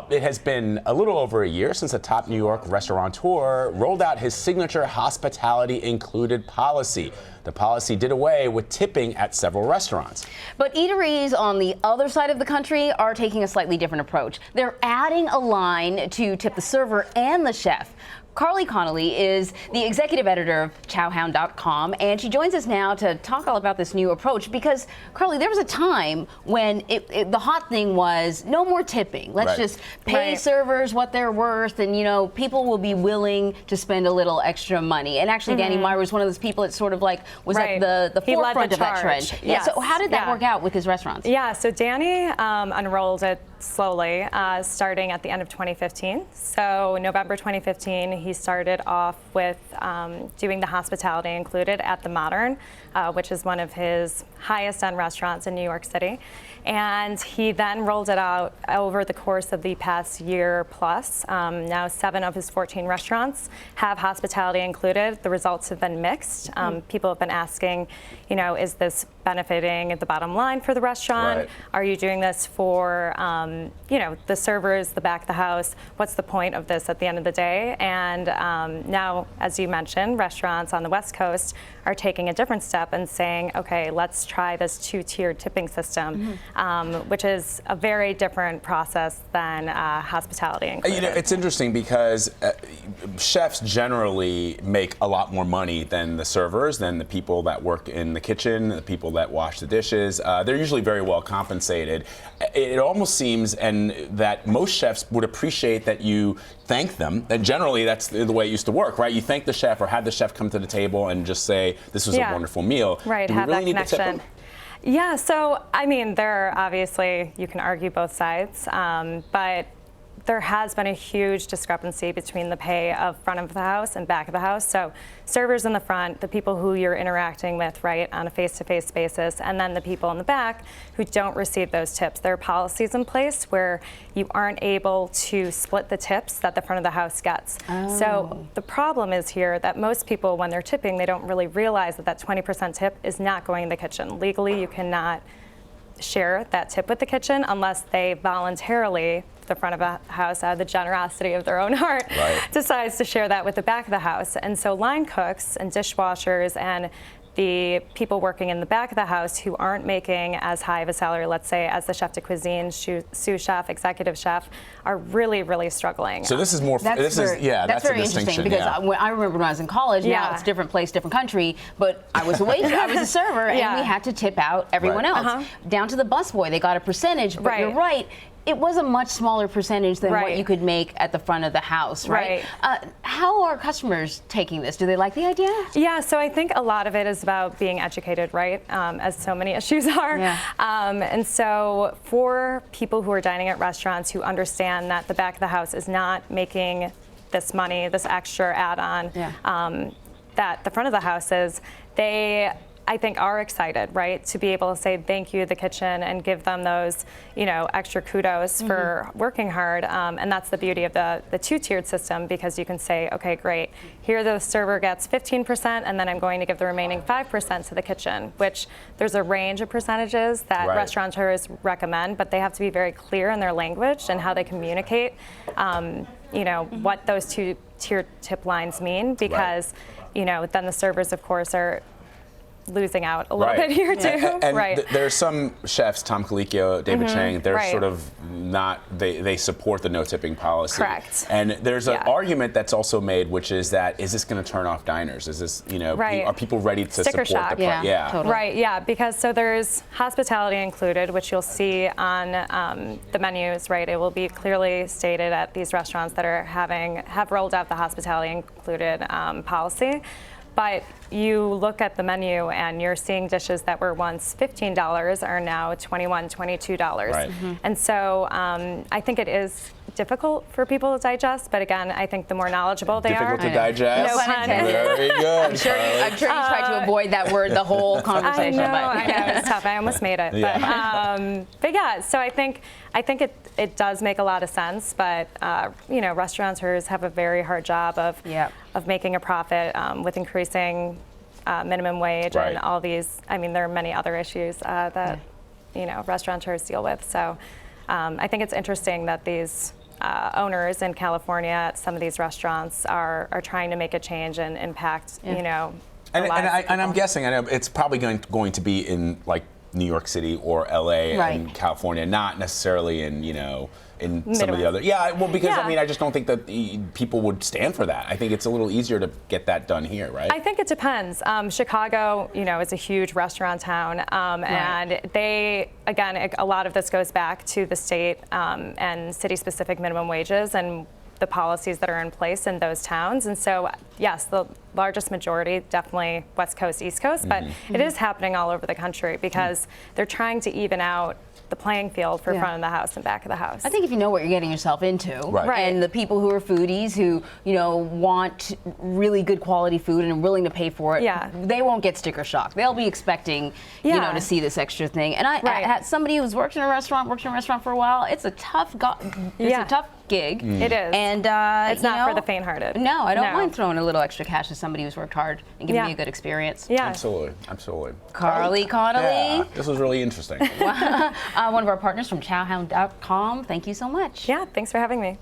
Well, it has been a little over a year since a top New York restaurateur rolled out his signature hospitality included policy. The policy did away with tipping at several restaurants. But eateries on the other side of the country are taking a slightly different approach. They're adding a line to tip the server and the chef. Connelly is the executive editor of Chowhound.com, and she joins us now to talk all about this new approach because, Carleigh, there was a time when the hot thing was no more tipping. Let's just pay servers what they're worth, and, you know, people will be willing to spend a little extra money. And actually, Danny Meyer was one of those people that sort of like was at the forefront of that trend. Yeah, so how did that work out with his restaurants? Yeah, so Danny unrolled it slowly, starting at the end of 2015. So November 2015, he started off with doing the hospitality included at the Modern, which is one of his highest end restaurants in New York City. And he then rolled it out over the course of the past year plus. Now 7 of his 14 restaurants have hospitality included. The results have been mixed. People have been asking, you know, is this benefiting the bottom line for the restaurant? Right. Are you doing this for, you know, the servers, the back of the house? What's the point of this at the end of the day? And now, as you mentioned, restaurants on the West Coast are taking a different step and saying, okay, let's try this 2-tiered tipping system, which is a very different process than hospitality included. You know, it's interesting because chefs generally make a lot more money than the servers, than the people that work in the kitchen, the people that wash the dishes. They're usually very well compensated. It almost seems that most chefs would appreciate that you thank them, and generally that's the way it used to work, right? You thank the chef or have the chef come to the table and just say, this was a wonderful meal. Right, Do we have really that need to tip connection. them? Yeah, so I mean, there are obviously, you can argue both sides, but there has been a huge discrepancy between the pay of front of the house and back of the house. So servers in the front, the people who you're interacting with, right, on a face-to-face basis, and then the people in the back who don't receive those tips. There are policies in place where you aren't able to split the tips that the front of the house gets. So the problem is here that most people, when they're tipping, they don't really realize that that 20% tip is not going in the kitchen. Legally, you cannot share that tip with the kitchen unless they voluntarily, the front of a house, out of the generosity of their own heart, decides to share that with the back of the house. And so line cooks and dishwashers and the people working in the back of the house who aren't making as high of a salary, let's say, as the chef de cuisine, sous chef, executive chef, are really, really struggling. So this is more, that's very interesting because I remember when I was in college, now it's different place, different country, but I was a waitress, I was a server, and we had to tip out everyone else. Down to the busboy, they got a percentage, but you're right. It was a much smaller percentage than what you could make at the front of the house, right? How are customers taking this? Do they like the idea? Yeah, so I think a lot of it is about being educated, right? As so many issues are. And so for people who are dining at restaurants who understand that the back of the house is not making this money, this extra add-on that the front of the house is, they, I think, are excited, right, to be able to say thank you to the kitchen and give them those, you know, extra kudos for working hard. And that's the beauty of the 2-tiered system, because you can say, okay, great, here the server gets 15%, and then I'm going to give the remaining 5% to the kitchen, which there's a range of percentages that restaurateurs recommend, but they have to be very clear in their language and how they communicate, you know, what those 2-tiered tip lines mean, because, you know, then the servers, of course, are losing out a little bit here too. And there's some chefs, Tom Colicchio, David Chang, they're sort of not, they support the no tipping policy. Correct. And there's an argument that's also made, which is that, is this going to turn off diners? Is this, you know, are people ready to support the price? Totally. Right, because so there's hospitality included, which you'll see on the menus, right? It will be clearly stated at these restaurants that are have rolled out the hospitality included policy. But you look at the menu and you're seeing dishes that were once $15 are now $21, $22. And so I think it is difficult for people to digest, but again, I think the more knowledgeable they are. Difficult to digest? No pun. Very good. I'm sure you tried to avoid that word the whole conversation. I know, it's tough. I almost made it. But yeah, so I think it does make a lot of sense, but you know, restaurateurs have a very hard job of making a profit with increasing minimum wage and all these. I mean, there are many other issues that you know, restaurateurs deal with. So I think it's interesting that these owners in California at some of these restaurants are trying to make a change and impact, you know, the lives of And I'm people. guessing, I know it's probably going to be in like New York City or LA Right. and California, not necessarily in, you know, in some of the Midwest. other. Yeah, well, because I Yeah. mean, I just don't think that people would stand for that. I think it's a little easier to get that done here, right? I think it depends. Chicago, you know, is a huge restaurant town, and they, again, a lot of this goes back to the state and city-specific minimum wages and the policies that are in place in those towns. And so, yes, the largest majority, definitely West Coast, East Coast, but it is happening all over the country because they're trying to even out the playing field for Yeah. front of the house and back of the house. I think if you know what you're getting yourself into, Right. and the people who are foodies who, you know, want really good quality food and are willing to pay for it, Yeah. they won't get sticker shock. They'll be expecting, you know, Yeah. to see this extra thing. And I Right. had somebody who's worked in a restaurant for a while. It's a tough, it's Yeah. a tough gig. It is. And It's you not for know, the faint-hearted. No, I don't No. mind throwing a little extra cash to somebody who's worked hard and giving Yeah. me a good experience. Yeah. Absolutely, absolutely. Carleigh, Connelly. Yeah, this was really interesting. One of our partners from Chowhound.com. Thank you so much. Yeah, thanks for having me.